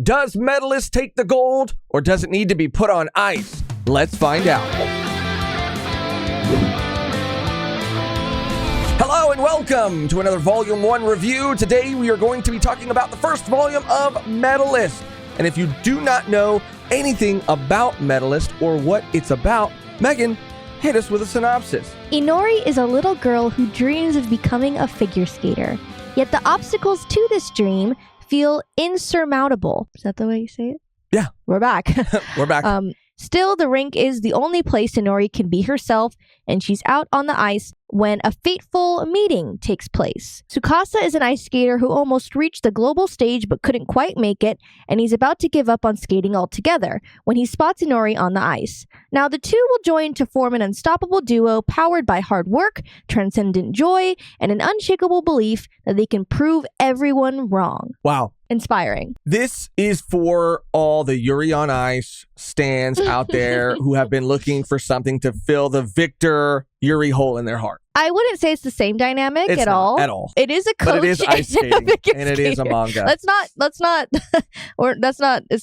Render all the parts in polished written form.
Does Medalist take the gold, or does it need to be put on ice? Let's find out. Hello and welcome to another Volume 1 review. Today we are going to be talking about the first volume of Medalist. And if you do not know anything about Medalist or what it's about, Megan, hit us with a synopsis. Inori is a little girl who dreams of becoming a figure skater. Yet the obstacles to this dream feel insurmountable. Is that the way you say it? Yeah. We're back. We're back. Still, the rink is the only place Inori can be herself, and she's out on the ice when a fateful meeting takes place. Tsukasa is an ice skater who almost reached the global stage but couldn't quite make it, and he's about to give up on skating altogether when he spots Inori on the ice. Now, the two will join to form an unstoppable duo powered by hard work, transcendent joy, and an unshakable belief that they can prove everyone wrong. Wow. Inspiring. This is for all the Yuri on Ice stans out there who have been looking for something to fill the Victor Yuri hole in their heart. I wouldn't say it's the same dynamic It's at not all. at all. It is a coach But it is ice and a skating, figure and it is a skater. manga. It's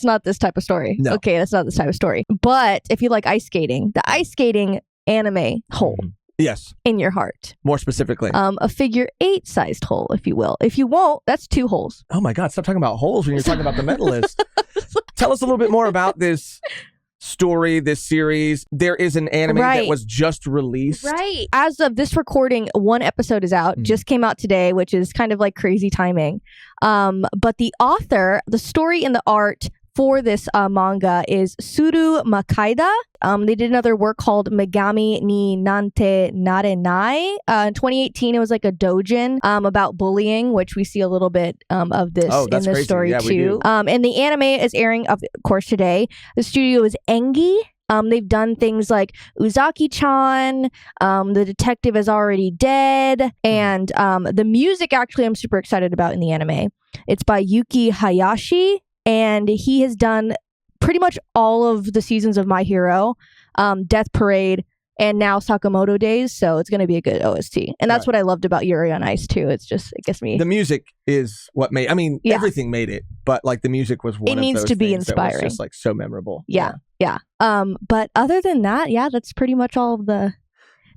not this type of story. No. Okay, that's not this type of story. But if you like ice skating, the ice skating anime hole Yes, in your heart. more specifically. A figure 8 sized hole, if you will. If you won't, that's 2 holes. Oh my God, stop talking about holes when you're talking about the Medalist. Tell us a little bit more about this story, this series. There is an anime that was just released. Right. As of this recording, 1 episode is out. Just came out today, which is kind of like crazy timing. But the author, the story and the art for this manga is Suru Makaida. They did another work called Megami ni Nante Narenai. In 2018, it was like a doujin about bullying, which we see a little bit of this in this crazy. story Yeah, we too. do. And the anime is airing, of course, today. The studio is Engi. They've done things like Uzaki-chan, The Detective Is Already Dead, and the music, actually, I'm super excited about in the anime. It's by Yuki Hayashi. And he has done pretty much all of the seasons of My Hero, Death Parade, and now Sakamoto Days. So it's going to be a good OST. And that's what I loved about Yuri on Ice, too. It's just, it gets me. The music is what made, everything made it, but like the music was one of those needs to be things that was inspiring. just like so memorable. Yeah. But other than that, that's pretty much all of the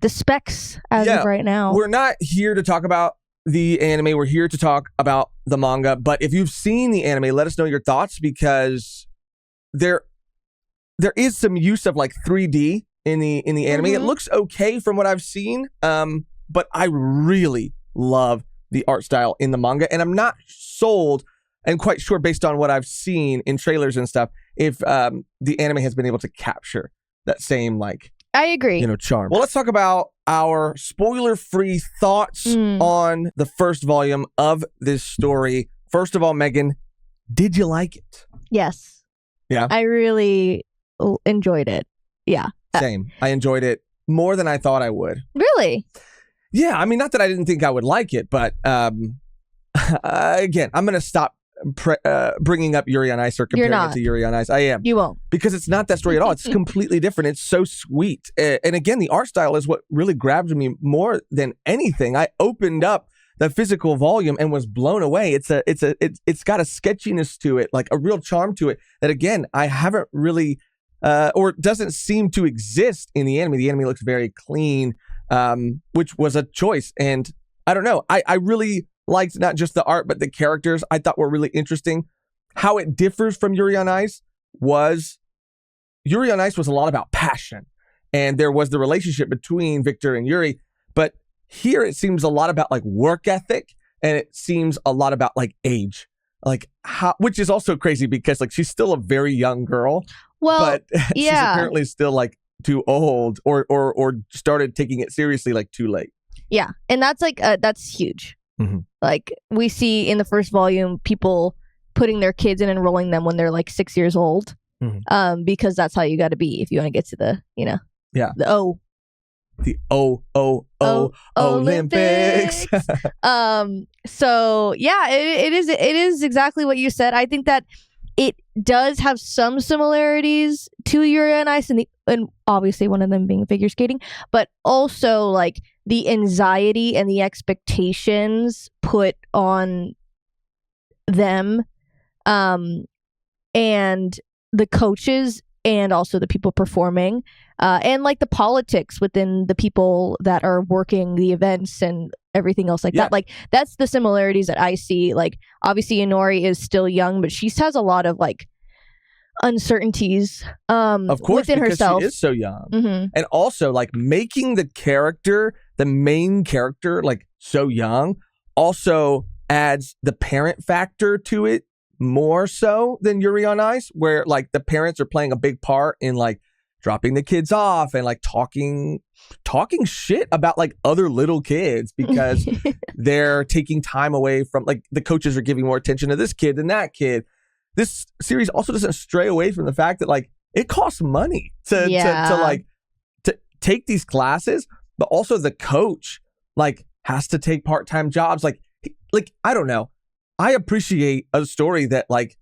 specs as of right now. We're not here to talk about the anime. We're here to talk about the manga. But if you've seen the anime, let us know your thoughts, because there is some use of like 3D in the anime. It looks okay from what I've seen, but I really love the art style in the manga, and I'm not sold and quite sure, based on what I've seen in trailers and stuff, if the anime has been able to capture that same like I agree. charm. Well, let's talk about our spoiler-free thoughts on the first volume of this story. First of all, Megan, did you like it? Yes. Yeah? I really enjoyed it. Yeah. Same. I enjoyed it more than I thought I would. Really? Yeah, not that I didn't think I would like it, but again, I'm going to stop bringing up Yuri on Ice or comparing it to Yuri on Ice. I am. You won't. Because it's not that story at all. It's completely different. It's so sweet. And again, the art style is what really grabbed me more than anything. I opened up the physical volume and was blown away. It's got a sketchiness to it, like a real charm to it that, again, I haven't really or doesn't seem to exist in the anime. The anime looks very clean, which was a choice. And I don't know. I really liked not just the art, but the characters I thought were really interesting. How it differs from Yuri on Ice was Yuri on Ice was a lot about passion, and there was the relationship between Victor and Yuri. But here it seems a lot about like work ethic, and it seems a lot about like age, like how, which is also crazy because like she's still a very young girl, but she's apparently still like too old or started taking it seriously like too late. Yeah, and that's like that's huge. Like we see in the first volume people putting their kids and enrolling them when they're like 6 years old, because that's how you got to be if you want to get to the Olympics. So yeah, it is exactly what you said. I think that it does have some similarities to Yuri on Ice, and obviously one of them being figure skating, but also like the anxiety and the expectations put on them and the coaches and also the people performing, and like the politics within the people that are working the events and everything else like that. Like that's the similarities that I see. Like obviously Inori is still young, but she has a lot of like uncertainties of course, within because herself. she is so young. And also like making the main character like so young also adds the parent factor to it more so than Yuri on Ice, where like the parents are playing a big part in like dropping the kids off and like talking shit about like other little kids because they're taking time away from, like, the coaches are giving more attention to this kid than that kid. This series also doesn't stray away from the fact that like it costs money to take these classes, but also the coach like has to take part-time jobs. Like I don't know. I appreciate a story that like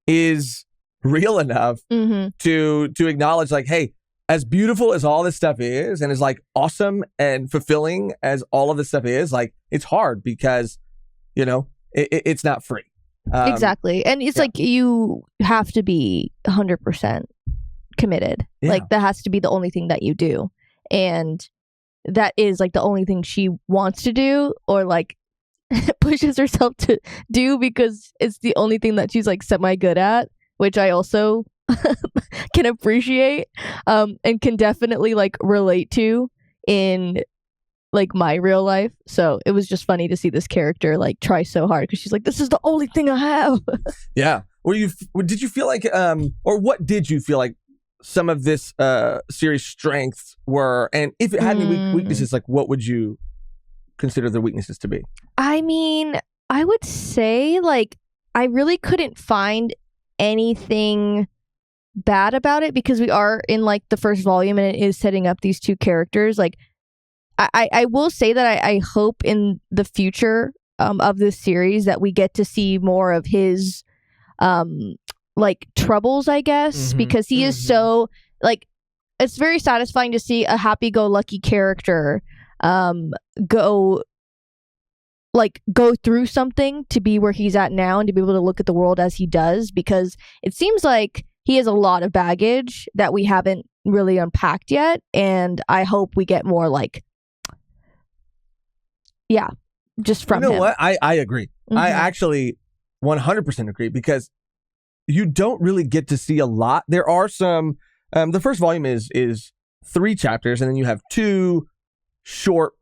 is real enough to acknowledge like, hey, as beautiful as all this stuff is and as like awesome and fulfilling as all of this stuff is, like it's hard because, you know, it's not free. Exactly. And it's like you have to be 100% committed. Like that has to be the only thing that you do. And that is like the only thing she wants to do, or like pushes herself to do because it's the only thing that she's like semi good at, which I also can appreciate and can definitely like relate to in like my real life. So it was just funny to see this character like try so hard because she's like, this is the only thing I have. Yeah. Did you feel like or what did you feel like some of this series strengths were, and if it had any weaknesses, like what would you consider the weaknesses to be? I mean, I would say like I really couldn't find anything bad about it because we are in like the first volume and it is setting up these two characters. Like I will say that I hope in the future of this series that we get to see more of his like troubles, I guess, because he is so like, it's very satisfying to see a happy-go-lucky character go through something to be where he's at now and to be able to look at the world as he does, because it seems like he has a lot of baggage that we haven't really unpacked yet, and I hope we get more like just from him. You know what? I agree. I actually 100% agree because you don't really get to see a lot. There are some the first volume is 3 chapters, and then you have 2 short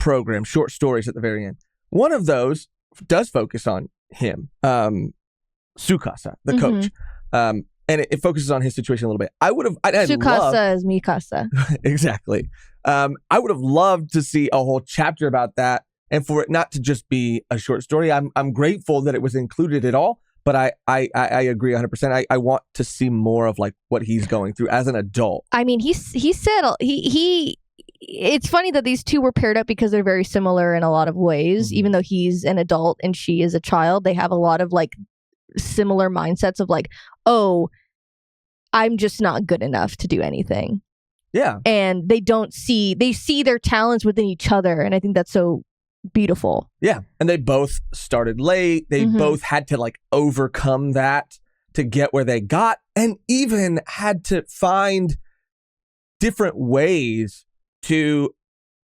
stories at the very end. One of those does focus on him, Tsukasa, the coach, and it focuses on his situation a little bit. Tsukasa is Mikasa. Exactly. I would have loved to see a whole chapter about that, and for it not to just be a short story. I'm grateful that it was included at all, but I agree 100%. I want to see more of like what he's going through as an adult. I mean, he said he. It's funny that these two were paired up because they're very similar in a lot of ways. Even though he's an adult and she is a child, they have a lot of like similar mindsets of like, oh, I'm just not good enough to do anything. Yeah. And they see their talents within each other. And I think that's so beautiful. Yeah. And they both started late. They both had to like overcome that to get where they got, and even had to find different ways to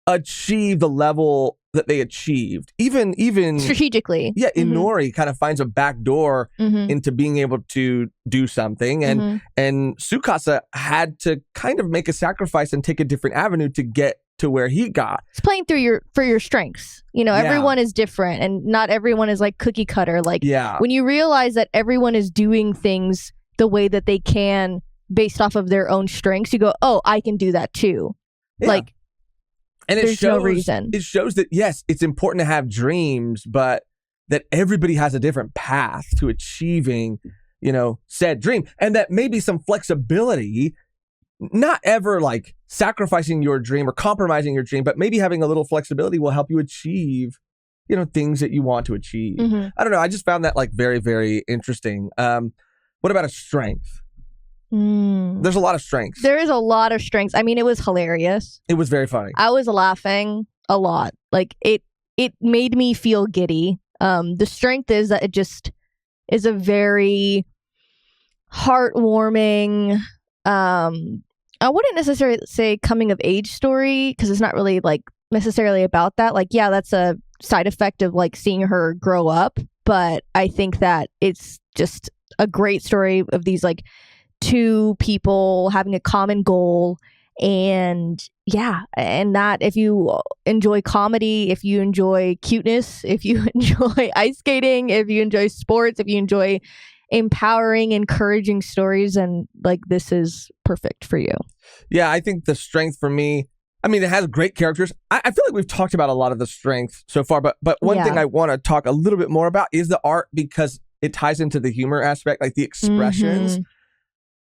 achieve the level that they achieved. Even strategically. Yeah, Inori kind of finds a back door into being able to do something, and Tsukasa had to kind of make a sacrifice and take a different avenue to get to where he got. It's playing through for your strengths. You know, everyone is different, and not everyone is like cookie cutter. Like when you realize that everyone is doing things the way that they can based off of their own strengths, you go, oh, I can do that too. Yeah. Like, and there's no reason. It shows that, yes, it's important to have dreams, but that everybody has a different path to achieving, you know, said dream. And that maybe some flexibility, not ever like sacrificing your dream or compromising your dream, but maybe having a little flexibility will help you achieve, you know, things that you want to achieve. I don't know. I just found that like very, very interesting. What about a strength? There's a lot of strengths. There is a lot of strengths. I mean, it was hilarious. It was very funny. I was laughing a lot. Like it made me feel giddy. The strength is that it just is a very heartwarming. I wouldn't necessarily say coming of age story because it's not really like necessarily about that. Like, yeah, that's a side effect of like seeing her grow up, but I think that it's just a great story of these like two people having a common goal. And yeah, and that if you enjoy comedy, if you enjoy cuteness, if you enjoy ice skating, if you enjoy sports, if you enjoy empowering, encouraging stories, and like this is perfect for you. Yeah, I think the strength for me, I mean, it has great characters. I feel like we've talked about a lot of the strengths so far, but one thing I want to talk a little bit more about is the art because it ties into the humor aspect, like the expressions.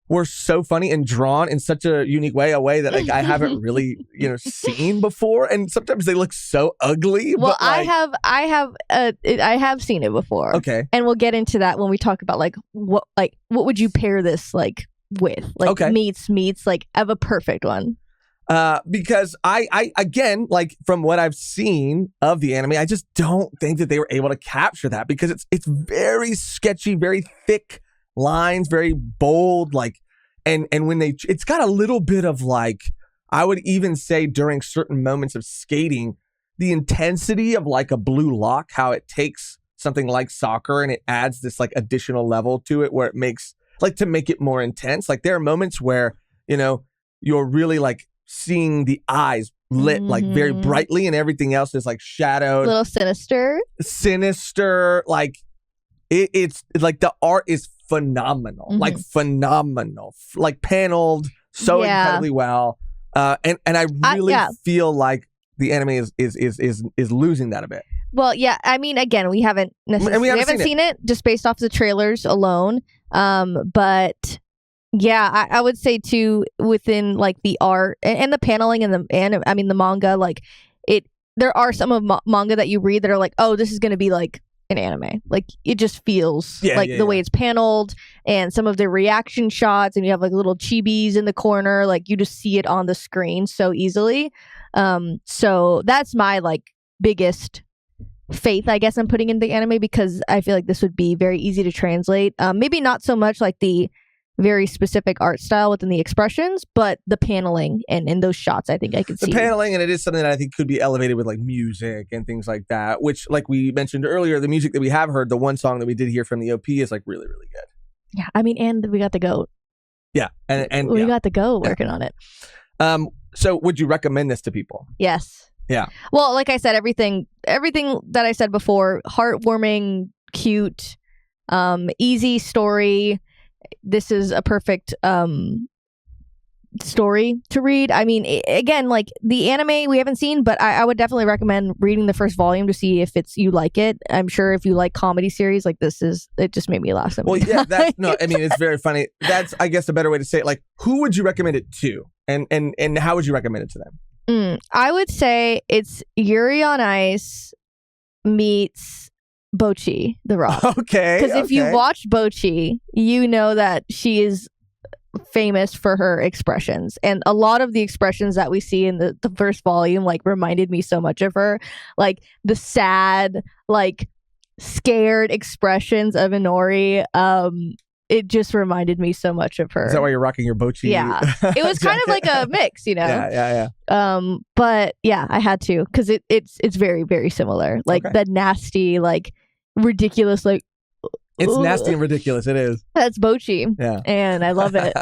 Were so funny and drawn in such a unique way, a way that like I haven't really, seen before. And sometimes they look so ugly. Well, but, like, I have seen it before. Okay. And we'll get into that when we talk about what would you pair this like with? Like meets, like I have a perfect one. Because I again, like from what I've seen of the anime, I just don't think that they were able to capture that because it's very sketchy, very thick lines, very bold, like, and when it's got a little bit of like, I would even say during certain moments of skating, the intensity of like a blue lock, how it takes something like soccer and it adds this like additional level to it where it makes like to make it more intense. Like there are moments where, you're really like seeing the eyes lit like very brightly and everything else is like shadowed. A little sinister. Like it's like the art is phenomenal, like paneled so incredibly well. And I really feel like the anime is losing that a bit. Well, yeah, I mean, again, we haven't seen it just based off the trailers alone. But yeah, I would say too within like the art and the paneling and the manga, like there are some of manga that you read that are like, oh, this is going to be like an anime. Like it just feels the way it's paneled and some of the reaction shots, and you have like little chibis in the corner, like you just see it on the screen so easily. So that's my like biggest faith, I guess, I'm putting in the anime because I feel like this would be very easy to translate. Maybe not so much like the very specific art style within the expressions, but the paneling and in those shots, I think I could see. The paneling, and it is something that I think could be elevated with like music and things like that, which like we mentioned earlier, the music that we have heard, the one song that we did hear from the OP is like really, really good. Yeah, I mean, and we got the goat. Yeah, and we got the goat working on it. So would you recommend this to people? Yes. Yeah. Well, like I said, everything that I said before, heartwarming, cute, easy story. This is a perfect story to read. I mean, again, like the anime we haven't seen, but I would definitely recommend reading the first volume to see if you like it. I'm sure if you like comedy series, like it just made me laugh so many times. I mean, it's very funny. That's, I guess, a better way to say it. Like, who would you recommend it to? And how would you recommend it to them? I would say it's Yuri on Ice meets Bocchi, the Rock. Okay. Because if you watch Bocchi, you know that she is famous for her expressions. And a lot of the expressions that we see in the first volume, like, reminded me so much of her. Like, the sad, like, scared expressions of Inori. It just reminded me so much of her. Is that why you're rocking your Bocchi? Yeah. It was kind of like a mix, you know? Yeah. But yeah, I had to, because it's very, very similar. Like the nasty, like ridiculous, like it's nasty and ridiculous. It is. That's Bocchi. Yeah. And I love it.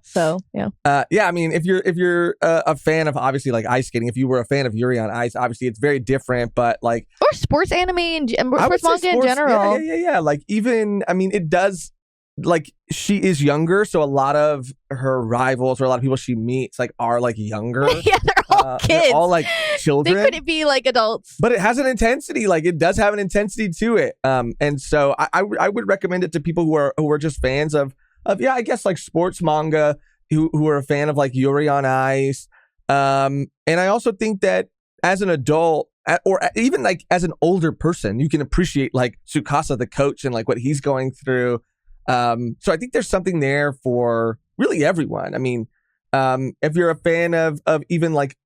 So yeah. I mean, if you're a fan of obviously like ice skating, if you were a fan of Yuri on Ice, obviously it's very different, but like or sports anime and sports manga in general. Yeah. Like even, I mean, it does. Like she is younger, so a lot of her rivals or a lot of people she meets like are like younger. Yeah, they're all kids. They're all like children. They couldn't be like adults. But it has an intensity. Like it does have an intensity to it. And so I would recommend it to people who are just fans of I guess like sports manga who are a fan of like Yuri on Ice. And I also think that as an adult or even like as an older person, you can appreciate like Tsukasa the coach and like what he's going through. So I think there's something there for really everyone. I mean, if you're a fan of even like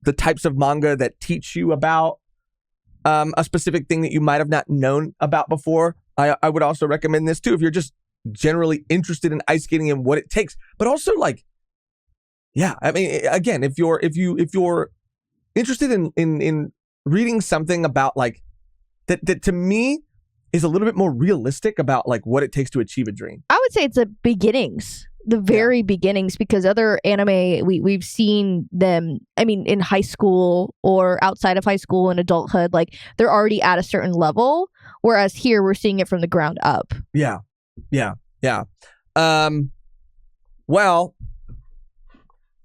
the types of manga that teach you about a specific thing that you might have not known about before, I would also recommend this too. If you're just generally interested in ice skating and what it takes. But also like, yeah, I mean, again, if you're interested in reading something about like that to me is a little bit more realistic about like what it takes to achieve a dream. I would say it's the beginnings, the very beginnings, because other anime, we've seen them, I mean, in high school or outside of high school and adulthood, like they're already at a certain level. Whereas here we're seeing it from the ground up. Yeah. Well,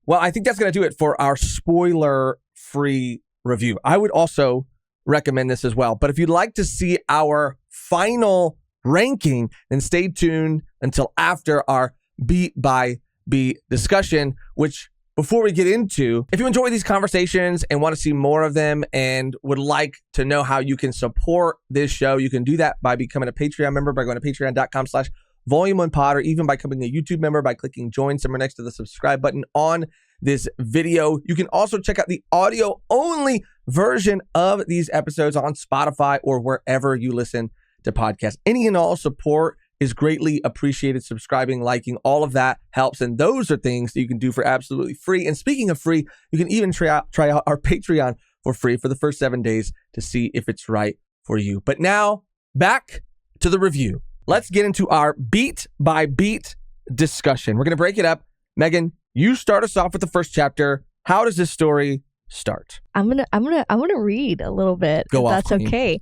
I think that's going to do it for our spoiler-free review. I would also recommend this as well. But if you'd like to see our final ranking, then stay tuned until after our beat by beat discussion, which before we get into, if you enjoy these conversations and want to see more of them and would like to know how you can support this show, you can do that by becoming a Patreon member by going to patreon.com/volume1pod, or even by becoming a YouTube member by clicking join somewhere next to the subscribe button on this video. You can also check out the audio only version of these episodes on Spotify or wherever you listen to podcasts. Any and all support is greatly appreciated. Subscribing, liking, all of that helps. And those are things that you can do for absolutely free. And speaking of free, you can even try out our Patreon for free for the first 7 days to see if it's right for you. But now back to the review. Let's get into our beat by beat discussion. We're going to break it up. Megan, you start us off with the first chapter. How does this story start? I'm gonna read a little bit. Go if off, that's Queen. okay.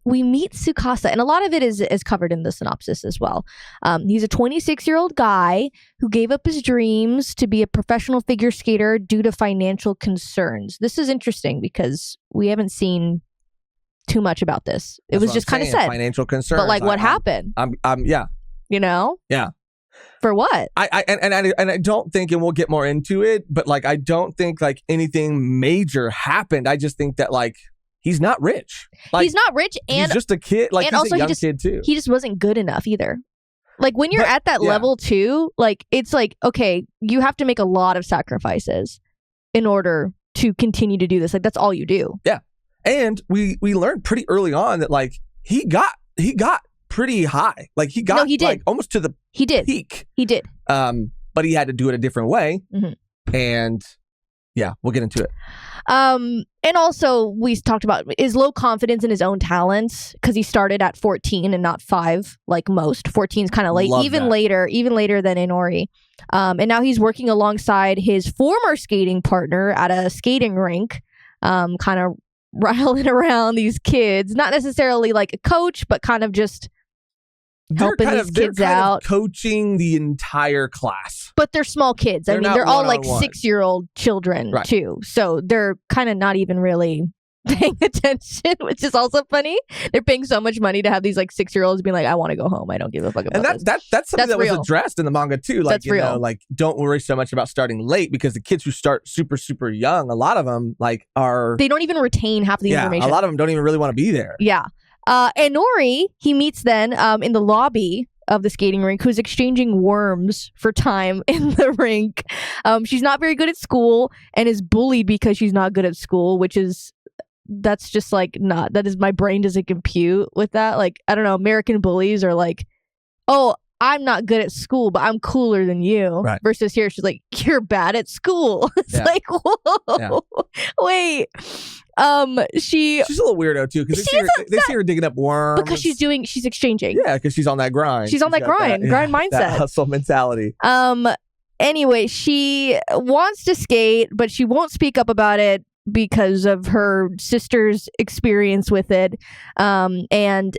We meet Tsukasa, and a lot of it is covered in the synopsis as well. He's a 26-year-old guy who gave up his dreams to be a professional figure skater due to financial concerns. This is interesting because we haven't seen too much about this. It was just kind of said financial concerns. But like, what happened? Yeah. You know? Yeah. For what? I don't think, and we'll get more into it, but like I don't think like anything major happened. I just think that like he's not rich. Like, he's not rich, and he's just a kid. Like, and he's also a young kid too. He just wasn't good enough either. Like when you're at that level too, like it's like, okay, you have to make a lot of sacrifices in order to continue to do this. Like that's all you do. Yeah, and we learned pretty early on that like he got pretty high. Like he got like almost to the peak. He did. But he had to do it a different way. Mm-hmm. And yeah, we'll get into it. And also we talked about his low confidence in his own talents because he started at 14 and not 5 like most. 14 is kind of late, even later than Inori. And now he's working alongside his former skating partner at a skating rink, kind of riling around these kids, not necessarily like a coach, but kind of just helping these kids out, coaching the entire class. But they're small kids. I mean, they're all like 6-year-old children too, so they're kind of not even really paying attention, which is also funny. They're paying so much money to have these like 6-year-olds being like, I want to go home, I don't give a fuck about this. And that's something that was addressed in the manga too. Like, that's real. Like don't worry so much about starting late, because the kids who start super, super young, a lot of them like they don't even retain half the information. A lot of them don't even really want to be there. Yeah. And Nori, he meets then in the lobby of the skating rink, who's exchanging worms for time in the rink. She's not very good at school and is bullied because she's not good at school, that's just like my brain doesn't compute with that. Like, I don't know, American bullies are like, oh, I'm not good at school, but I'm cooler than you. Right. Versus here, she's like, you're bad at school. It's like, whoa, wait. She's a little weirdo too, because they see her digging up worms because she's exchanging. Yeah, because she's on that grind. She's on that grind mindset, that hustle mentality. Anyway, she wants to skate, but she won't speak up about it because of her sister's experience with it, and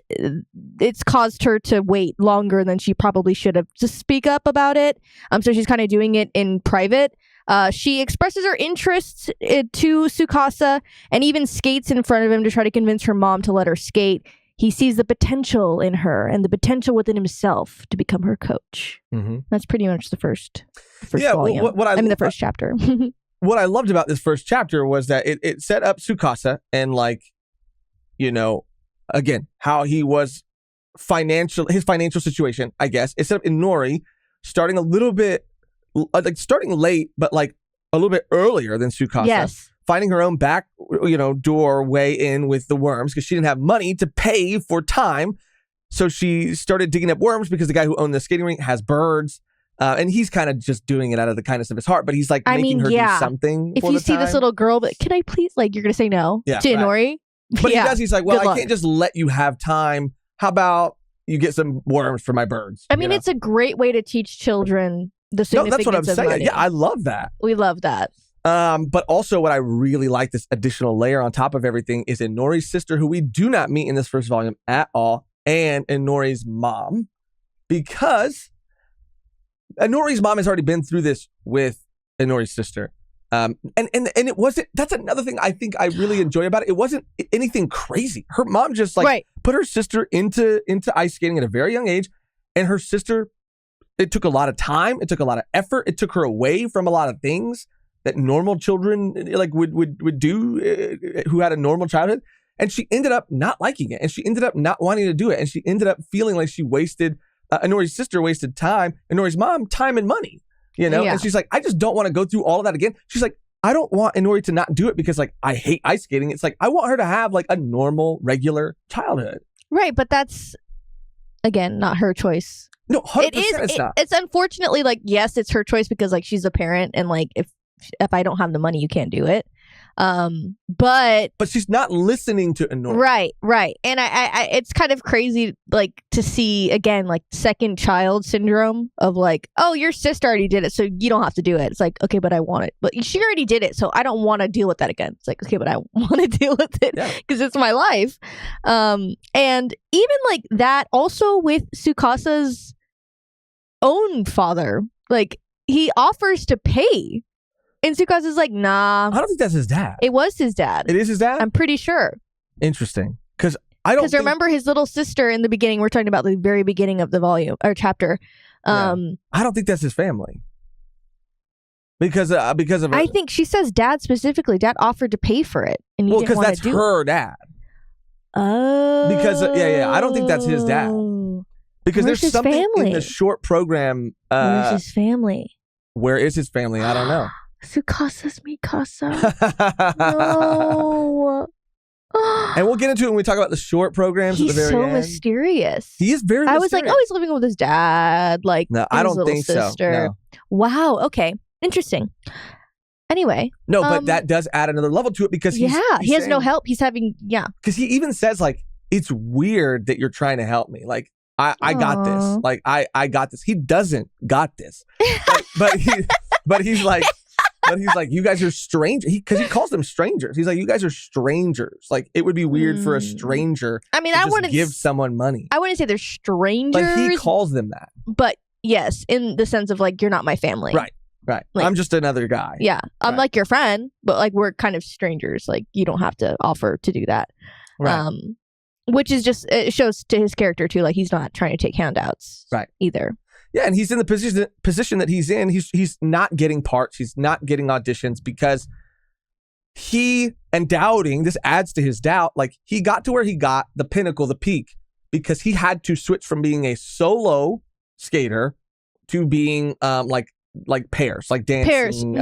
it's caused her to wait longer than she probably should have to speak up about it. So she's kind of doing it in private. She expresses her interests to Tsukasa and even skates in front of him to try to convince her mom to let her skate. He sees the potential in her and the potential within himself to become her coach. Mm-hmm. That's pretty much the first volume. The first chapter. What I loved about this first chapter was that it set up Tsukasa and like, again, how he was his financial situation, I guess. It set up Inori starting a little bit, starting late, but like a little bit earlier than Tsukasa. Yes. Finding her own back, doorway in with the worms because she didn't have money to pay for time. So she started digging up worms because the guy who owned the skating rink has birds. And he's kind of just doing it out of the kindness of his heart, but he's like making her do something. If you see this little girl, but can I please, like, you're going to say no to Inori? But he does. He's like, well, I can't just let you have time. How about you get some worms for my birds? I mean, it's a great way to teach children the significance that's what I'm saying. money. Yeah, I love that. We love that. But also what I really like, this additional layer on top of everything, is Inori's sister, who we do not meet in this first volume at all, and Inori's mom, because Inori's mom has already been through this with Inori's sister. And it wasn't, that's another thing I think I really enjoy about it. It wasn't anything crazy. Her mom just put her sister into ice skating at a very young age. And her sister, it took a lot of time. It took a lot of effort. It took her away from a lot of things that normal children would do who had a normal childhood. And she ended up not liking it. And she ended up not wanting to do it. And she ended up feeling like she wasted, Inori's sister wasted time, Inori's mom, time and money. And she's like, I just don't want to go through all of that again. She's like, I don't want Inori to not do it because I hate ice skating. It's like, I want her to have a normal, regular childhood. Right. But that's, again, not her choice. No, 100% it's not. It's unfortunately yes, it's her choice because she's a parent and if I don't have the money, you can't do it. But she's not listening to Inori. Right. And I it's kind of crazy to see again second child syndrome of oh, your sister already did it, so you don't have to do it. It's like, okay, but I want it. But she already did it, so I don't want to deal with that again. It's like, okay, but I want to deal with it because it's my life. And even that also with Tsukasa's own father, he offers to pay. And Tsukasa's like, nah. I don't think that's his dad. It was his dad. It is his dad? I'm pretty sure. Interesting. Because I don't remember his little sister in the beginning. We're talking about the very beginning of the volume or chapter. I don't think that's his family. Because of I think she says dad specifically. Dad offered to pay for it. And you didn't want to do it. Because that's her dad. Oh. Because, I don't think that's his dad. Because Where's there's something family? in the short program. Where's his family? Where is his family? I don't know. Tsukasa's Mikasa. No. And we'll get into it when we talk about the short programs at the very end. He's so mysterious. He is very mysterious. I was like, oh, he's living with his dad. No, I don't think sister. so. No. Wow. Okay. Interesting. Anyway. No, but that does add another level to it because he has no help. He's having, Because he even says, it's weird that you're trying to help me. I got this. I got this. He doesn't got this. But he's like, you guys are strangers. Because he calls them strangers. He's like, you guys are strangers. It would be weird for a stranger to give someone money. I wouldn't say they're strangers. But he calls them that. But yes, in the sense of you're not my family. Right. I'm just another guy. Yeah. I'm your friend, but we're kind of strangers. You don't have to offer to do that. Right. Which is just, it shows to his character too. He's not trying to take handouts. Right. Either. Yeah, and he's in the position that he's in. He's not getting parts. He's not getting auditions because doubting, this adds to his doubt. He got to where he got, the pinnacle, the peak, because he had to switch from being a solo skater to being pairs, dancing,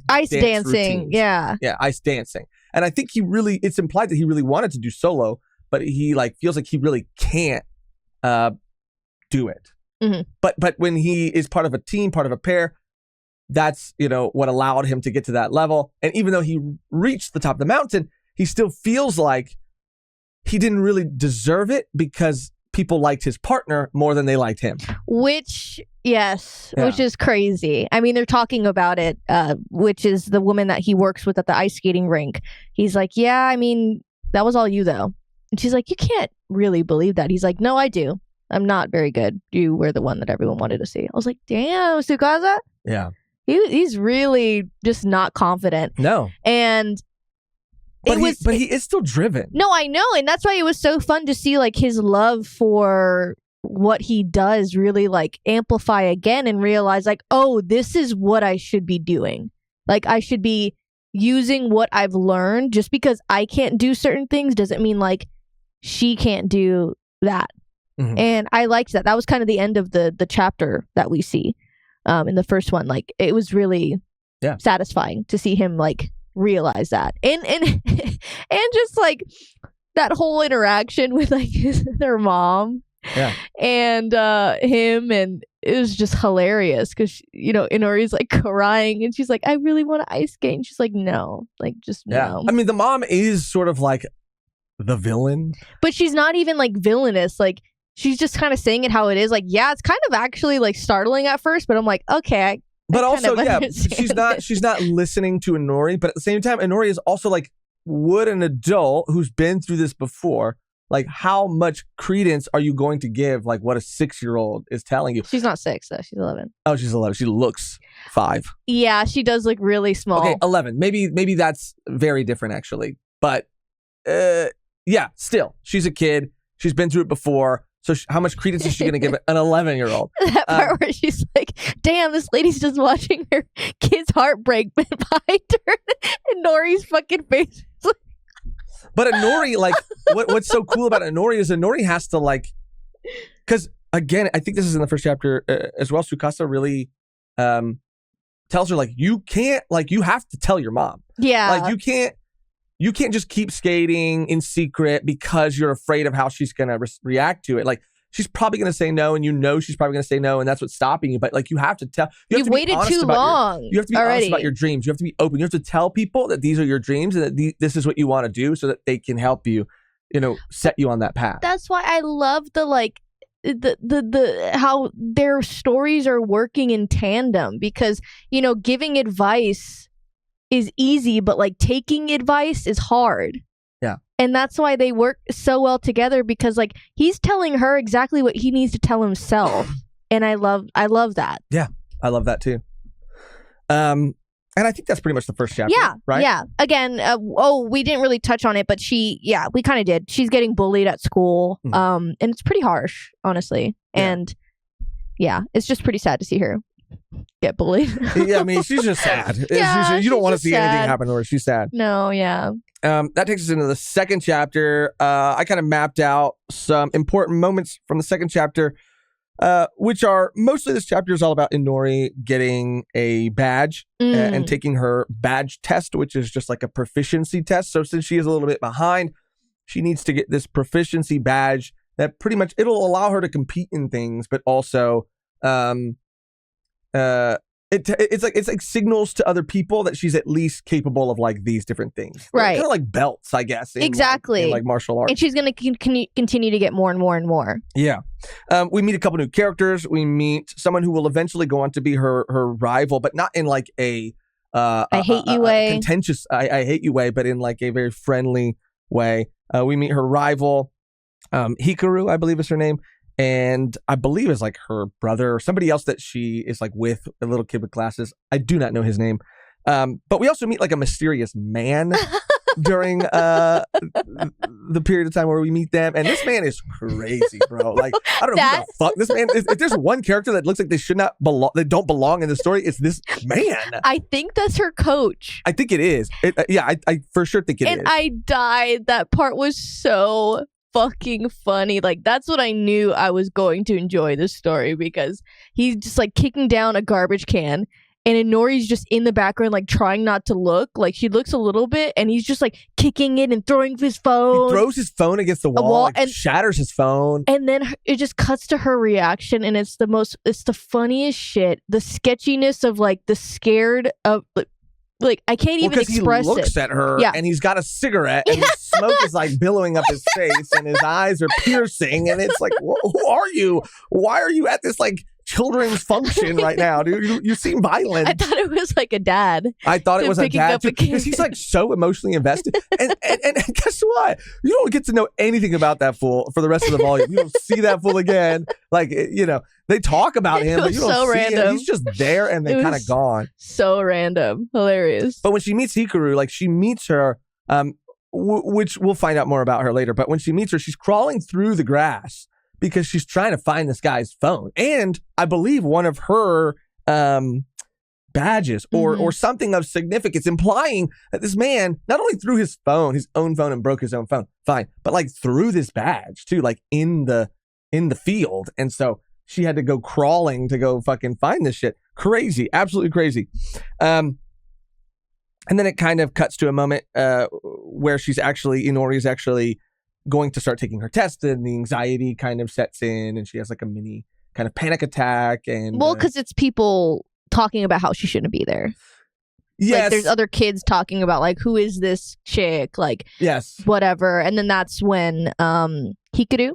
ice dancing. Routines. Yeah, ice dancing. And I think it's implied that he really wanted to do solo, but he feels like he really can't do it. Mm-hmm. But when he is part of a team, part of a pair, that's what allowed him to get to that level. And even though he reached the top of the mountain, he still feels like he didn't really deserve it because people liked his partner more than they liked him. Which is crazy. I mean, they're talking about it, which is the woman that he works with at the ice skating rink. He's like, yeah, I mean, that was all you though. And she's like, you can't really believe that. He's like, no, I do. I'm not very good. You were the one that everyone wanted to see. I was like, damn, Tsukasa? Yeah. He's really just not confident. No. And But he is still driven. No, I know. And that's why it was so fun to see his love for what he does really amplify again and realize oh, this is what I should be doing. I should be using what I've learned. Just because I can't do certain things doesn't mean she can't do that. Mm-hmm. And I liked that. That was kind of the end of the chapter that we see in the first one. It was really satisfying to see him realize that. And and just that whole interaction with their mom Yeah. And him, and it was just hilarious because Inori's like crying and she's like, I really want to ice skate, and she's like, no, like just no. I mean, the mom is sort of like the villain, but she's not even like villainous. Like, she's just kind of saying it how it is. Like, yeah, it's kind of actually like startling at first, but I'm like, okay. But also, yeah, she's not listening to Inori, but at the same time, Inori is also like, would an adult who's been through this before, like, how much credence are you going to give, like, what a 6-year-old is telling you? She's not 6, though. She's 11. Oh, she's 11. She looks 5. Yeah, she does look really small. Okay, 11. Maybe that's very different, actually. But, yeah, still, she's a kid. She's been through it before. So how much credence is she going to give an 11-year-old? That part where she's like, damn, this lady's just watching her kid's heartbreak behind her. And Nori's fucking face. But Inori, like, what's so cool about Inori is Inori has to, like, because, again, I think this is in the first chapter as well. Tsukasa really tells her, like, you can't, like, you have to tell your mom. Yeah. Like, you can't just keep skating in secret because you're afraid of how she's going to react to it. Like, she's probably going to say no, and she's probably going to say no, and that's what's stopping you. But, like, you have to tell. You've waited too long. You have to be honest about your dreams. You have to be open. You have to tell people that these are your dreams and that this is what you want to do so that they can help you, set you on that path. That's why I love the how their stories are working in tandem, because, giving advice is easy, but like taking advice is hard. Yeah. And that's why they work so well together, because like he's telling her exactly what he needs to tell himself. And I love that. Yeah. I love that too. And I think that's pretty much the first chapter. Yeah. Right? Yeah. Again, we didn't really touch on it, but we kind of did. She's getting bullied at school. And it's pretty harsh, honestly. Yeah. And yeah, it's just pretty sad to see her get bullied. Yeah, I mean, she's just sad. Yeah, you don't want to see sad. anything happen to her. She's sad. No, yeah. That takes us into the second chapter. I kind of mapped out some important moments from the second chapter, which are mostly this chapter is all about Inori getting a badge and taking her badge test, which is just like a proficiency test. So since she is a little bit behind, she needs to get this proficiency badge that pretty much it'll allow her to compete in things, but also it's like signals to other people that she's at least capable of like these different things, right? Kind of like belts, I guess. Exactly, in martial arts, and she's going to continue to get more and more and more. Yeah, we meet a couple new characters. We meet someone who will eventually go on to be her rival, but not in like a I hate you way, contentious I hate you way, but in like a very friendly way. We meet her rival, Hikaru, I believe is her name. And I believe is like her brother or somebody else that she is like with, a little kid with glasses. I do not know his name. But we also meet like a mysterious man during the period of time where we meet them. And this man is crazy, bro. Like, I don't know who the fuck this man is. If there's one character that looks like they don't belong in the story, it's this man. I think that's her coach. I think it is. I for sure think it is. And I died. That part was so fucking funny. Like, that's what I knew I was going to enjoy this story, because he's just like kicking down a garbage can and Inori's just in the background like trying not to look. Like, she looks a little bit and he's just like kicking it and throwing his phone. He throws his phone against the wall like, and shatters his phone. And then it just cuts to her reaction, and it's the funniest shit. The sketchiness of like the scared of like I can't even express it. He looks at her, and he's got a cigarette, and the smoke is like billowing up his face, and his eyes are piercing, and it's like, who are you? Why are you at this like children's function right now, dude? You seem violent. I thought it was like a dad. I thought it was a dad too, because he's like so emotionally invested. And guess what? You don't get to know anything about that fool for the rest of the volume. You don't see that fool again. Like, they talk about him, but you don't see him. He's just there and then kind of gone. So random. Hilarious. But when she meets Hikaru, like she meets her, which we'll find out more about her later. But when she meets her, she's crawling through the grass because she's trying to find this guy's phone. And I believe one of her badges or something of significance, implying that this man not only threw his own phone and broke his own phone, fine, but like threw this badge too, like in the field. And so she had to go crawling to go fucking find this shit. Crazy. Absolutely crazy. And then it kind of cuts to a moment where Inori is actually going to start taking her test, and the anxiety kind of sets in, and she has like a mini kind of panic attack. And Well, because it's people talking about how she shouldn't be there. yes, Like, there's other kids talking about, like, who is this chick? Like, yes, whatever. And then that's when Hikaru,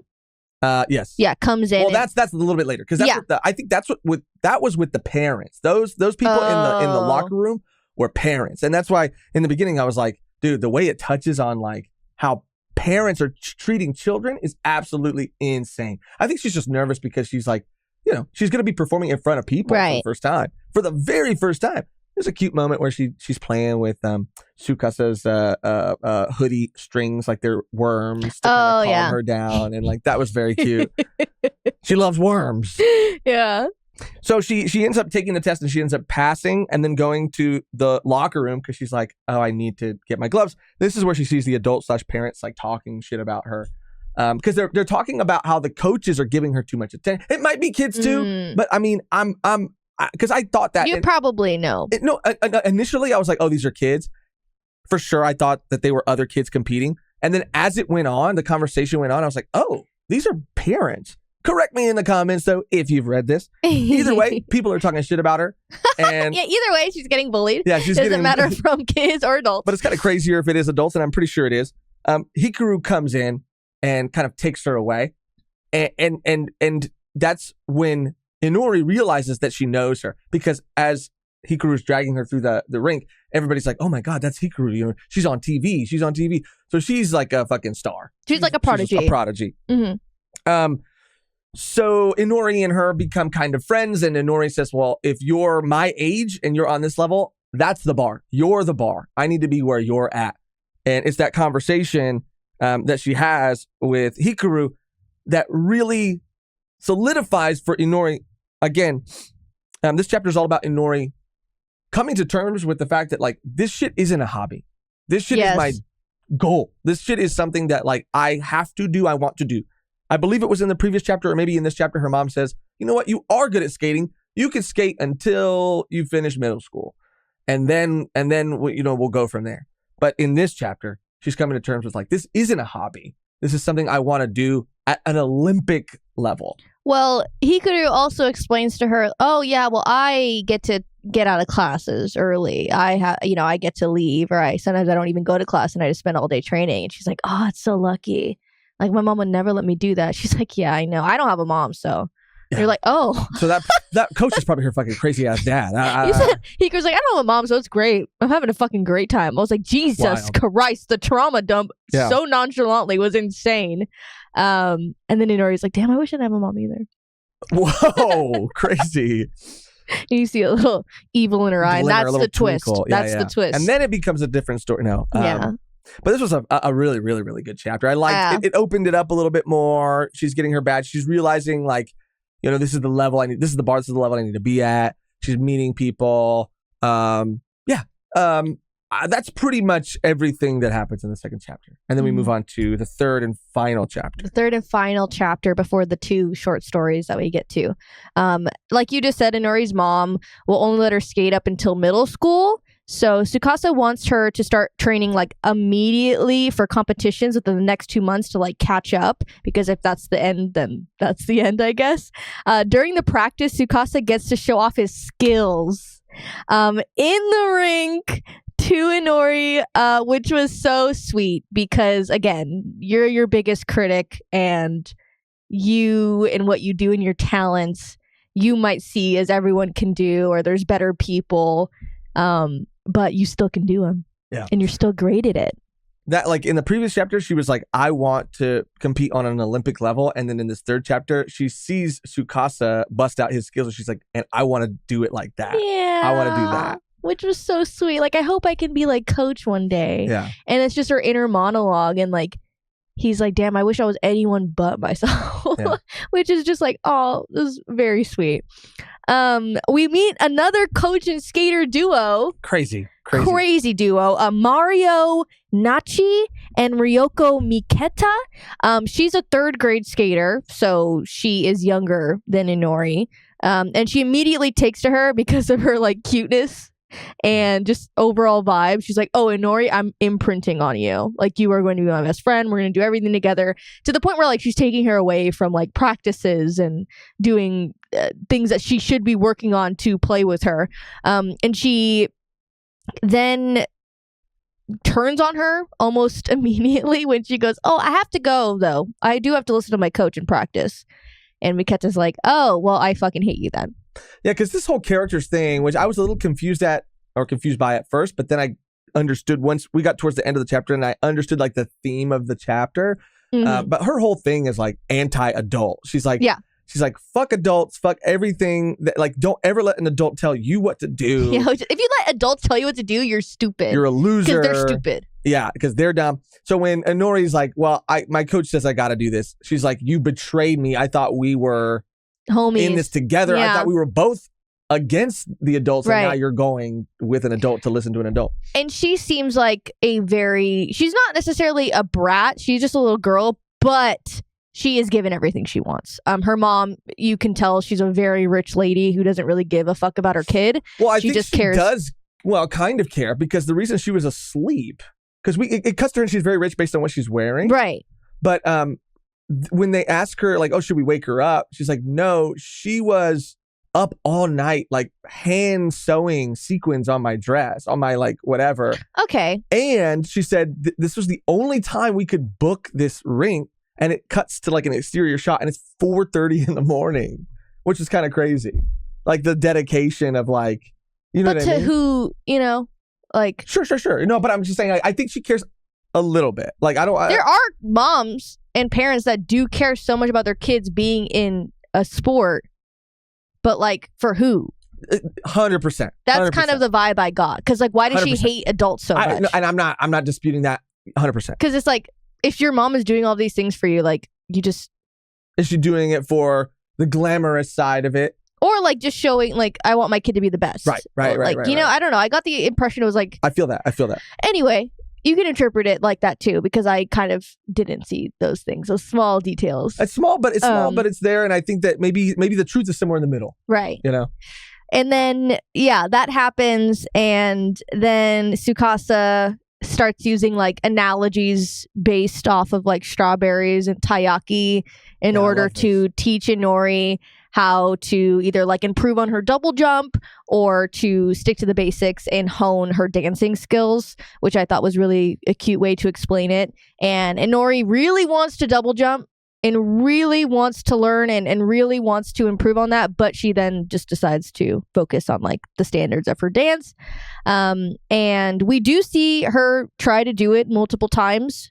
yes, comes in. Well, that's a little bit later, because I think that's that was with the parents. Those people in the locker room were parents, and that's why in the beginning I was like, dude, the way it touches on like how parents are treating children is absolutely insane. I think she's just nervous because she's like, she's going to be performing in front of people for the very first time. There's a cute moment where she's playing with Tsukasa's hoodie strings, like they're worms, to kind of calm her down, and like that was very cute. She loves worms. Yeah. So she ends up taking the test, and she ends up passing, and then going to the locker room because she's like, oh, I need to get my gloves. This is where she sees the adult/parents like talking shit about her, because they're talking about how the coaches are giving her too much attention. It might be kids too, but I mean, because I thought that you probably know. Initially I was like, oh, these are kids. For sure, I thought that they were other kids competing, and then as it went on, the conversation went on. I was like, oh, these are parents. Correct me in the comments, though, if you've read this. Either way, people are talking shit about her. And yeah, either way, she's getting bullied. Yeah, doesn't matter from kids or adults. But it's kind of crazier if it is adults, and I'm pretty sure it is. Hikaru comes in and kind of takes her away. And that's when Inori realizes that she knows her. Because as Hikaru's dragging her through the rink, everybody's like, oh my God, that's Hikaru. She's on TV. So she's like a fucking star. She's like a prodigy. She's a prodigy. Mm-hmm. So Inori and her become kind of friends, and Inori says, well, if you're my age and you're on this level, that's the bar. You're the bar. I need to be where you're at. And it's that conversation that she has with Hikaru that really solidifies for Inori. Again, this chapter is all about Inori coming to terms with the fact that, like, this shit isn't a hobby. This shit is my goal. This shit is something that, like, I have to do, I want to do. I believe it was in the previous chapter, or maybe in this chapter, her mom says, you know what, you are good at skating. You can skate until you finish middle school. And then we'll go from there. But in this chapter, she's coming to terms with, like, this isn't a hobby. This is something I want to do at an Olympic level. Well, Hikaru also explains to her, oh yeah, well, I get to get out of classes early. I get to leave, or sometimes I don't even go to class and I just spend all day training. And she's like, oh, it's so lucky. Like, my mom would never let me do that. She's like, yeah, I know. I don't have a mom, so. Yeah. You're like, oh. So that coach is probably her fucking crazy ass dad. He goes like, I don't have a mom, so it's great. I'm having a fucking great time. I was like, Jesus Christ, the trauma dump so nonchalantly was insane. And then Inori's like, damn, I wish I didn't have a mom either. Whoa, crazy. You see a little evil in her eye, and that's the twist. That's the twist. And then it becomes a different story. No. But this was a really, really, really good chapter. I liked it. It opened it up a little bit more. She's getting her badge. She's realizing, like, this is the level this is the bar. This is the level I need to be at. She's meeting people. That's pretty much everything that happens in the second chapter. And then we move on to the third and final chapter. The third and final chapter before the two short stories that we get to. Like you just said, Inori's mom will only let her skate up until middle school. So Tsukasa wants her to start training, like, immediately for competitions within the next 2 months to, like, catch up, because if that's the end, then that's the end, I guess. During the practice, Tsukasa gets to show off his skills in the rink to Inori, which was so sweet because, again, you're your biggest critic, and you and what you do and your talents, you might see as everyone can do, or there's better people. But you still can do them. Yeah. And you're still great at it. That, like, in the previous chapter, she was like, I want to compete on an Olympic level. And then in this third chapter, she sees Tsukasa bust out his skills. And she's like, and I want to do it like that. Yeah. I want to do that. Which was so sweet. Like, I hope I can be like Coach one day. Yeah. And it's just her inner monologue. And, like, he's like, damn, I wish I was anyone but myself. Yeah. Which is just like, oh, this is very sweet. We meet another coach and skater duo. Crazy duo. Mario Nachi and Ryoko Miketa. She's a third grade skater, so she is younger than Inori. And she immediately takes to her because of her, like, cuteness. and just overall vibe. She's like, oh, Inori, I'm imprinting on you. Like, you are going to be my best friend. We're going to do everything together, to the point where like she's taking her away from like practices and doing things that she should be working on to play with her. And she then turns on her almost immediately when she goes, oh, I have to go, though. I do have to listen to my coach in practice. And Miketta's like, oh, well, I fucking hate you then. Yeah, because this whole characters thing, which I was a little confused by at first, but then I understood once we got towards the end of the chapter and I understood like the theme of the chapter. But her whole thing is like anti-adult. She's like, fuck adults, fuck everything. Like, don't ever let an adult tell you what to do. Yeah, if you let adults tell you what to do, you're stupid. You're a loser. Because they're stupid. Yeah, because they're dumb. So when Inori's like, well, my coach says I got to do this. She's like, you betrayed me. I thought we were homies in this together. Yeah. I thought we were both against the adults. Right. And now you're going with an adult to listen to an adult. And she seems like she's not necessarily a brat. She's just a little girl, but she is given everything she wants. Her mom, you can tell she's a very rich lady who doesn't really give a fuck about her kid. Well, I think she does, kind of care, because the reason she was asleep, because it cuts to her and she's very rich based on what she's wearing. Right. But when they ask her, like, oh, should we wake her up? She's like, no, she was up all night, like hand sewing sequins on my dress, on my like whatever. Okay. And she said this was the only time we could book this rink. And it cuts to like an exterior shot and it's 4:30 in the morning, which is kind of crazy. Like the dedication of like, you know but what I mean? To who, like. Sure. No, but I'm just saying, I think she cares a little bit. Like, there are moms and parents that do care so much about their kids being in a sport, but like for who? 100%. That's kind of the vibe I got. Because like, why does 100%. she hate adults so much? And I'm not disputing that 100%. Because it's like, if your mom is doing all these things for you, like, you just... Is she doing it for the glamorous side of it? Or, like, just showing, like, I want my kid to be the best. Right. Like, you know, I don't know. I got the impression it was like... I feel that. Anyway, you can interpret it like that, too, because I kind of didn't see those things, those small details. It's small, but it's there. And I think that maybe the truth is somewhere in the middle. Right. You know? And then, yeah, that happens. And then Tsukasa starts using like analogies based off of like strawberries and taiyaki in order to teach Inori how to either like improve on her double jump or to stick to the basics and hone her dancing skills, which I thought was really a cute way to explain it. And Inori really wants to double jump and really wants to learn and really wants to improve on that, but she then just decides to focus on like the standards of her dance. And we do see her try to do it multiple times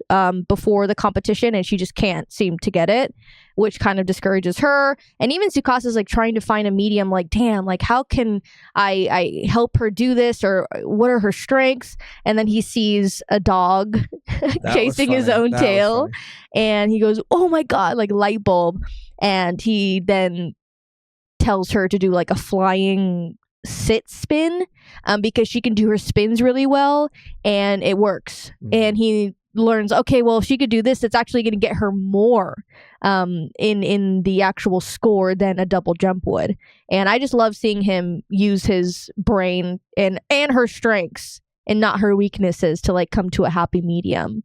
before the competition, and she just can't seem to get it, which kind of discourages her. And even Tsukasa's like trying to find a medium, like, damn, like how can I help her do this, or what are her strengths? And then he sees a dog chasing his own tail, and he goes, oh my god, like light bulb. And he then tells her to do like a flying sit spin because she can do her spins really well, and it works. And he learns, okay, well, if she could do this, it's actually going to get her more in the actual score than a double jump would. And I just love seeing him use his brain and her strengths and not her weaknesses to like come to a happy medium.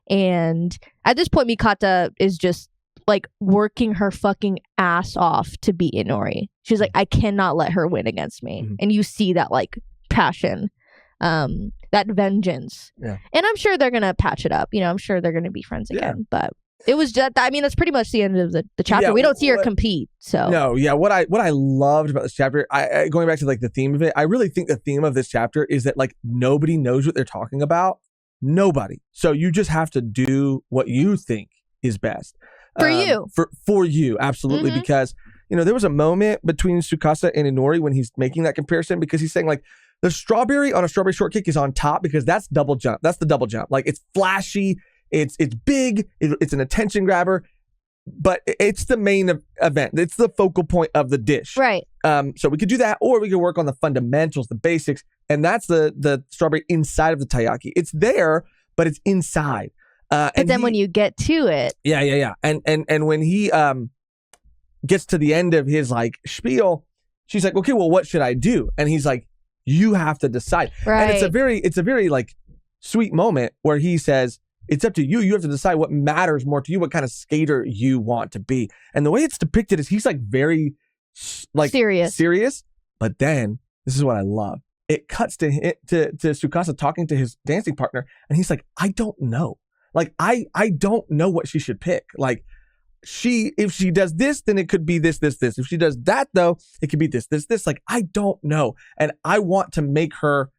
And at this point, Mikata is just like working her fucking ass off to beat Inori. She's like, I cannot let her win against me. And you see that like passion, that vengeance. Yeah. And I'm sure they're gonna patch it up. You know, I'm sure they're gonna be friends again. But it was just, I mean, that's pretty much the end of the chapter. We don't see her compete. So no, yeah. What I loved about this chapter, I going back to like the theme of it, I really think the theme of this chapter is that like nobody knows what they're talking about. Nobody. So you just have to do what you think is best. For you. For you, absolutely. Because, you know, there was a moment between Tsukasa and Inori when he's making that comparison, because he's saying like the strawberry on a strawberry shortcake is on top because that's double jump. That's the double jump. Like it's flashy, it's big, it's an attention grabber, but it's the main event. It's the focal point of the dish. Right. So we could do that, or we could work on the fundamentals, the basics, and that's the strawberry inside of the taiyaki. It's there, but it's inside. But then when you get to it, yeah, and when he gets to the end of his like spiel, she's like, okay, well, what should I do? And he's like, You have to decide. Right. And it's a very like sweet moment where he says, it's up to you. You have to decide what matters more to you, what kind of skater you want to be. And the way it's depicted is he's like very like serious. But then this is what I love. It cuts to Tsukasa talking to his dancing partner, and he's like, I don't know. Like I don't know what she should pick. Like if she does this, then it could be this. If she does that though, it could be this. Like I don't know. And I want to make her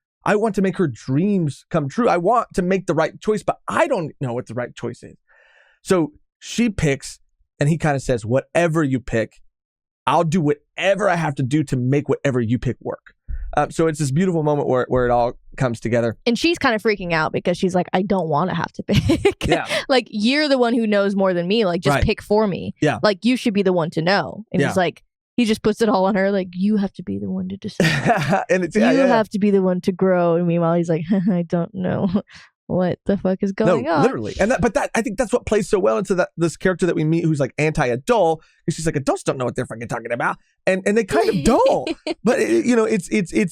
dreams come true. I want to make the right choice, but I don't know what the right choice is. So she picks, and he kind of says, whatever you pick, I'll do whatever I have to do to make whatever you pick work. So it's this beautiful moment where it all comes together. And she's kind of freaking out because she's like, I don't want to have to pick. Yeah. Like, you're the one who knows more than me. Like, just pick for me. Yeah. Like, you should be the one to know. And he's like, he just puts it all on her. Like, you have to be the one to decide. And it's, you have to be the one to grow. And meanwhile, he's like, I don't know what the fuck is going on. Literally. And I think that's what plays so well into this character that we meet who's like anti-adult. And she's like, adults don't know what they're fucking talking about. And they kind of don't. But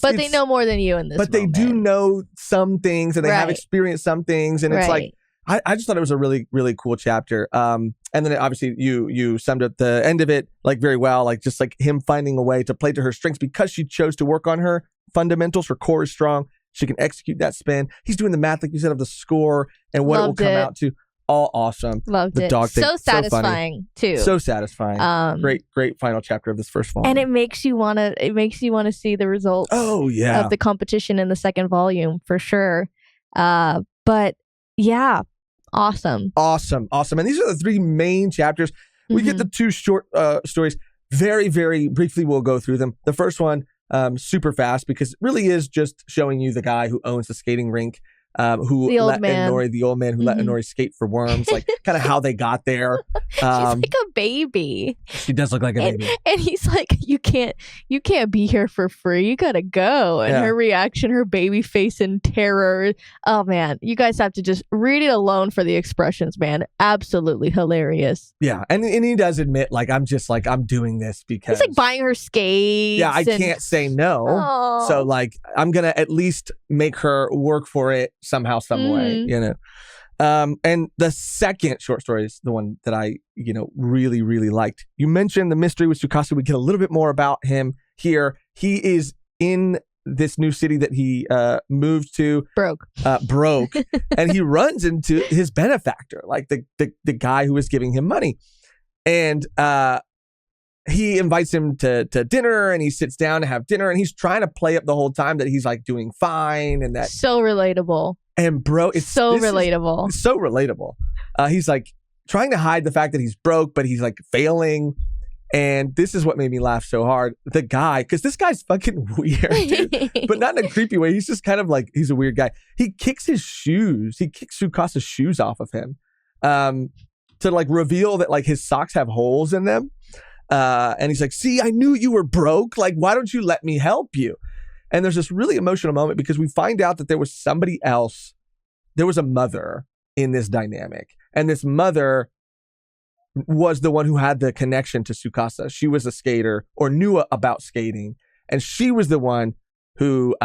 But they know more than you in this But they do know some things, and they have experienced some things. And it's like, I just thought it was a really, really cool chapter. And then obviously you summed up the end of it like very well, like just like him finding a way to play to her strengths because she chose to work on her fundamentals. Her core is strong. She can execute that spin. He's doing the math, like you said, of the score and what it will come out to. All awesome. Loved it. Dog thing, so satisfying too. So satisfying. Great final chapter of this first volume. And it makes you wanna see the results. Oh yeah. Of the competition in the second volume for sure. But yeah, awesome. And these are the three main chapters. We get the two short stories. Very, very briefly, we'll go through them. The first one, super fast, because it really is just showing you the guy who owns the skating rink, who let Inori, the old man who let Inori skate for worms, like kind of how they got there. She's like a baby. She does look like a baby. And he's like, you can't be here for free. You gotta go. And her reaction, her baby face in terror. Oh man, you guys have to just read it alone for the expressions, man. Absolutely hilarious. Yeah, and he does admit, like, I'm doing this because he's like buying her skates. Yeah, I can't say no. Aww. So like, I'm gonna at least make her work for it somehow, some way, you know. And the second short story is the one that I, really, really liked. You mentioned the mystery with Tsukasa. We get a little bit more about him here. He is in this new city that he moved to. Broke. And he runs into his benefactor, like the guy who was giving him money. And he invites him to dinner, and he sits down to have dinner, and he's trying to play up the whole time that he's like doing fine and that. So relatable. And bro, it's so relatable. It's so relatable. He's like trying to hide the fact that he's broke, but he's like failing. And this is what made me laugh so hard. The guy, because this guy's fucking weird, dude, but not in a creepy way. He's just kind of like, he's a weird guy. He kicks his shoes. He kicks Tsukasa's shoes off of him to like reveal that like his socks have holes in them. And he's like, see, I knew you were broke. Like, why don't you let me help you? And there's this really emotional moment because we find out that there was somebody else. There was a mother in this dynamic. And this mother was the one who had the connection to Tsukasa. She was a skater or knew about skating. And she was the one who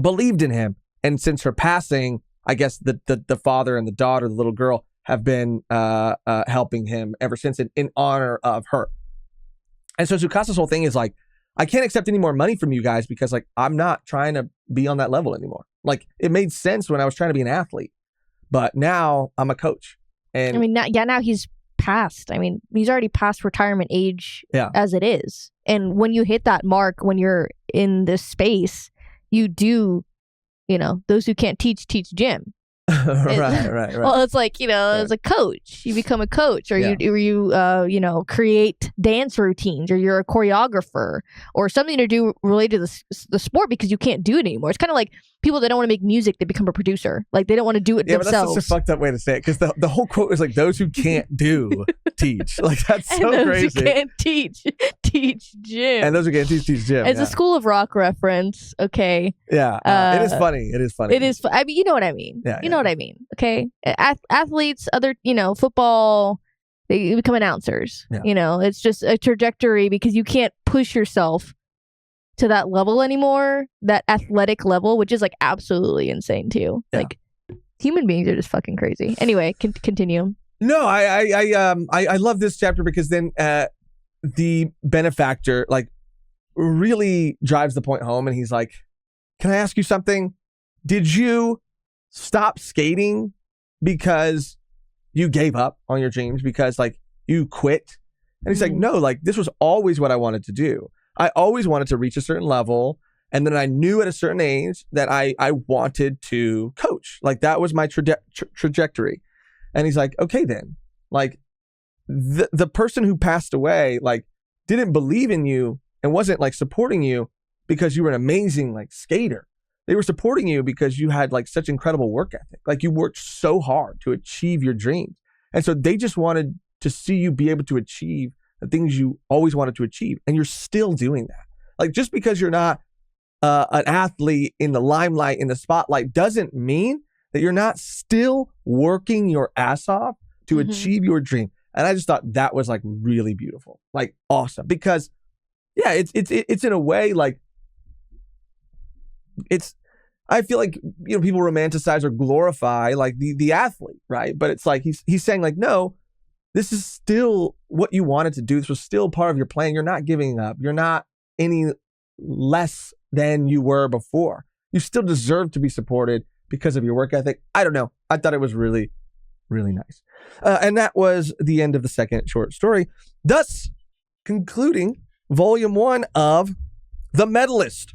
believed in him. And since her passing, I guess the father and the daughter, the little girl, have been helping him ever since in honor of her. And so Tsukasa's whole thing is like, I can't accept any more money from you guys because like I'm not trying to be on that level anymore. Like it made sense when I was trying to be an athlete, but now I'm a coach. And I mean, now he's past. I mean, he's already past retirement age as it is. And when you hit that mark, when you're in this space, you do, those who can't teach gym. Right. Well, it's like, as a coach, you become a coach, or you create dance routines, or you're a choreographer, or something to do related to the sport because you can't do it anymore. It's kind of like people that don't want to make music, they become a producer. Like they don't want to do it themselves. But that's such a fucked up way to say it because the whole quote is like, those who can't do teach. Like that's so and those crazy. Who can't teach gym. And those who can't teach gym. It's a School of Rock reference. Okay. Yeah. It is funny. It is funny. It is. I mean, you know what I mean. Yeah. You know what I mean. Okay. Athletes, other, football, they become announcers. Yeah. It's just a trajectory because you can't push yourself to that level anymore, that athletic level, which is like absolutely insane too. Yeah. Like human beings are just fucking crazy. Anyway, continue. No, I love this chapter because then the benefactor like really drives the point home, and he's like, "Can I ask you something? Did you stop skating because you gave up on your dreams, because like you quit?" And he's like, "No, like this was always what I wanted to do. I always wanted to reach a certain level. And then I knew at a certain age that I wanted to coach. Like that was my trajectory." And he's like, "Okay, then like the person who passed away, like didn't believe in you and wasn't like supporting you because you were an amazing like skater. They were supporting you because you had like such incredible work ethic. Like you worked so hard to achieve your dreams. And so they just wanted to see you be able to achieve the things you always wanted to achieve. And you're still doing that. Like just because you're not an athlete in the limelight, in the spotlight, doesn't mean that you're not still working your ass off to achieve your dream." And I just thought that was like really beautiful, like awesome, because yeah, it's in a way like it's, I feel like, you know, people romanticize or glorify like the athlete, right? But it's like he's saying like, no, this is still what you wanted to do. This was still part of your plan. You're not giving up. You're not any less than you were before. You still deserve to be supported because of your work ethic. I don't know. I thought it was really, really nice. And that was the end of the second short story, thus concluding volume 1 of The Medalist.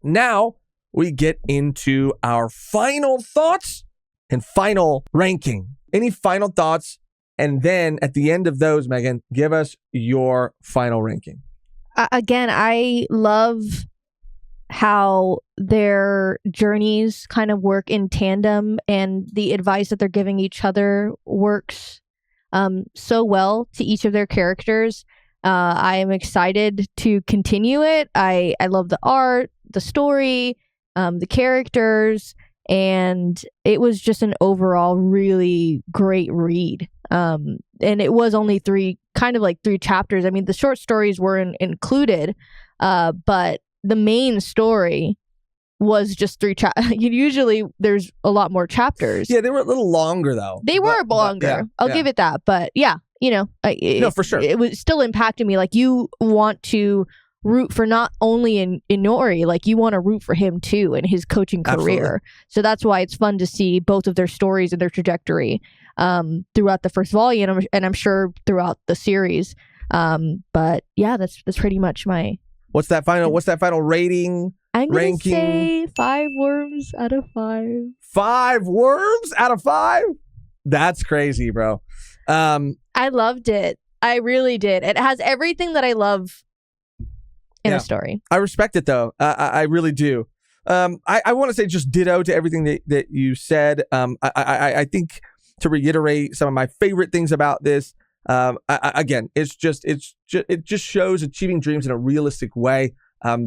Now we get into our final thoughts and final ranking. Any final thoughts? And then at the end of those, Megan, give us your final ranking. Again, I love how their journeys kind of work in tandem, and the advice that they're giving each other works so well to each of their characters. I am excited to continue it. I love the art, the story, the characters, and it was just an overall really great read. And it was only three chapters. I mean, the short stories were included, but the main story was just 3 chapters. Usually there's a lot more chapters. Yeah, they were a little longer though. They were longer. I'll give it that. But yeah, you know, no, for sure. It was still impacting me. Like you want to root for not only in Yuri, like you want to root for him too in his coaching career. Absolutely. So that's why it's fun to see both of their stories and their trajectory throughout the first volume, and I'm sure throughout the series. But yeah, that's pretty much my. What's that final rating? I'm gonna ranking? say 5 worms out of 5. 5 worms out of 5? That's crazy, bro. I loved it. I really did. It has everything that I love in a story. I respect it though. I really do. I want to say just ditto to everything that you said. I think to reiterate some of my favorite things about this. Again, it just shows achieving dreams in a realistic way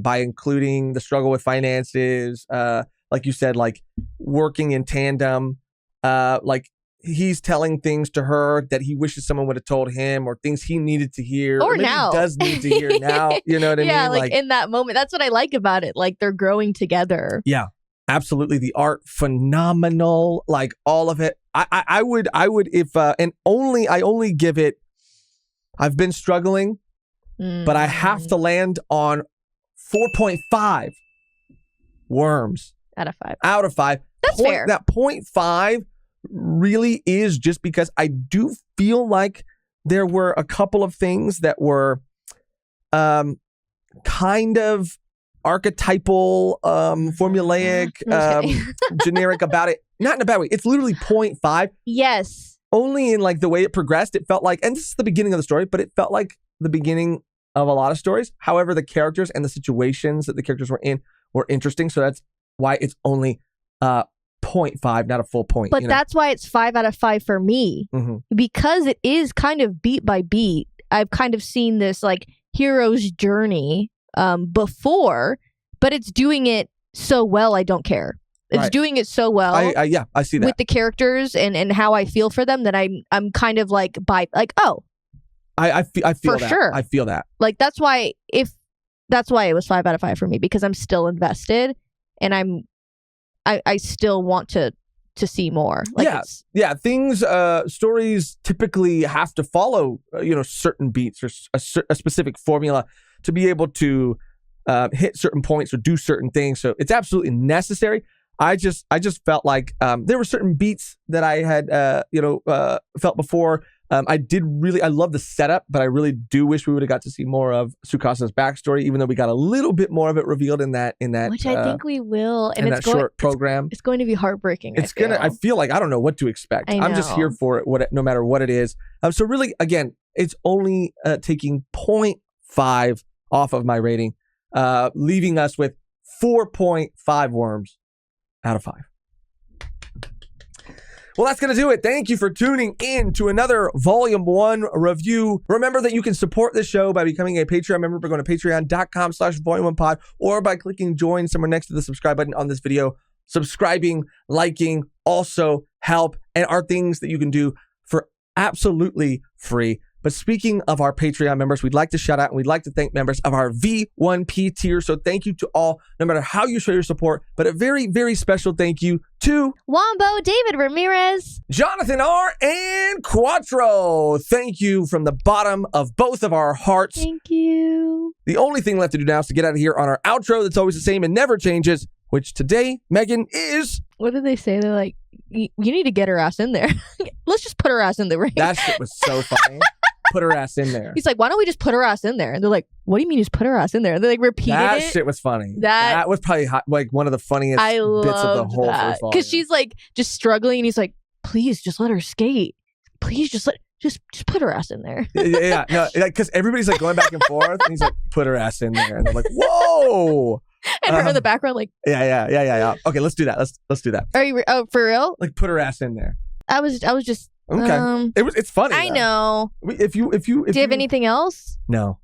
by including the struggle with finances, like you said, like working in tandem, like he's telling things to her that he wishes someone would have told him, or things he needed to hear, or maybe now he does need to hear now. You know what I mean? Yeah, like in that moment. That's what I like about it. Like they're growing together. Yeah, absolutely. The art, phenomenal. Like all of it. I would if I only give it. I've been struggling, but I have to land on 4.5 worms out of 5. Out of 5. That's fair. That 0.5 really is just because I do feel like there were a couple of things that were kind of archetypal, formulaic, generic about it. Not in a bad way. It's literally 0.5. Yes. Only in like the way it progressed, it felt like, and this is the beginning of the story, but it felt like the beginning of a lot of stories. However, the characters and the situations that the characters were in were interesting. So that's why it's only 0.5, not a full point. But that's why it's 5 out of 5 for me, because it is kind of beat by beat. I've kind of seen this like hero's journey before, but it's doing it so well, I don't care. It's doing it so well. I see that with the characters and how I feel for them that I'm kind of like I feel for that. Sure. I feel that. Like that's why if that's why it was 5 out of 5 for me, because I'm still invested and I still want to see more. Things, stories typically have to follow, certain beats or a specific formula to be able to hit certain points or do certain things. So it's absolutely necessary. I just felt like there were certain beats that I had, felt before. I love the setup, but I really do wish we would have got to see more of Tsukasa's backstory, even though we got a little bit more of it revealed in that which I think we will. And it's short program. It's going to be heartbreaking. I feel like I don't know what to expect. I'm just here for it, no matter what it is. So really, again, it's only taking 0.5 off of my rating, leaving us with 4.5 worms out of 5. Well, that's going to do it. Thank you for tuning in to another Volume 1 review. Remember that you can support this show by becoming a Patreon member by going to patreon.com/volume1pod or by clicking join somewhere next to the subscribe button on this video. Subscribing, liking also help and are things that you can do for absolutely free. But speaking of our Patreon members, we'd like to shout out and we'd like to thank members of our V1P tier. So thank you to all, no matter how you show your support, but a very, very special thank you to Wombo, David Ramirez, Jonathan R, and Quattro. Thank you from the bottom of both of our hearts. Thank you. The only thing left to do now is to get out of here on our outro that's always the same and never changes, which today, Megan, is... What did they say? They're like, you need to get her ass in there. Let's just put her ass in the ring. That shit was so funny. Put her ass in there. He's like, why don't we just put her ass in there? And they're like, what do you mean just put her ass in there? And they like repeated that it. That shit was funny. That was probably like one of the funniest bits of the whole first volume. Because she's like just struggling and he's like, please just let her skate. Please just put her ass in there. Yeah. No, because everybody's like going back and forth and he's like, put her ass in there. And they're like, whoa. And her in the background like, yeah. Okay, let's do that. Let's do that. Are you for real? Like put her ass in there. I was just okay. It's funny. I know. If you do you have anything else? No.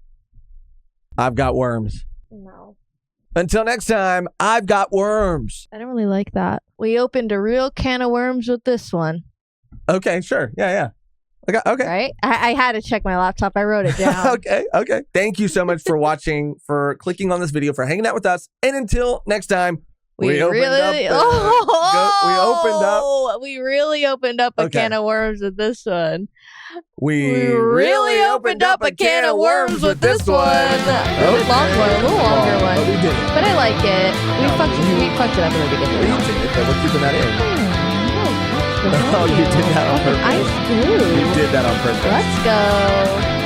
I've got worms. No. Until next time, I've got worms. I don't really like that. We opened a real can of worms with this one. Okay, sure. Yeah. Okay. Right? I had to check my laptop. I wrote it down. Okay. Thank you so much for watching, for clicking on this video, for hanging out with us. And until next time, we really opened up a can of worms with this one. We really opened up a can of worms with this one. A little longer one. But we did it. But I like it. We fucked it up in the beginning. We did it. We're keeping that in. Oh, you did that on purpose. Ice glue. You did that on purpose. Let's go.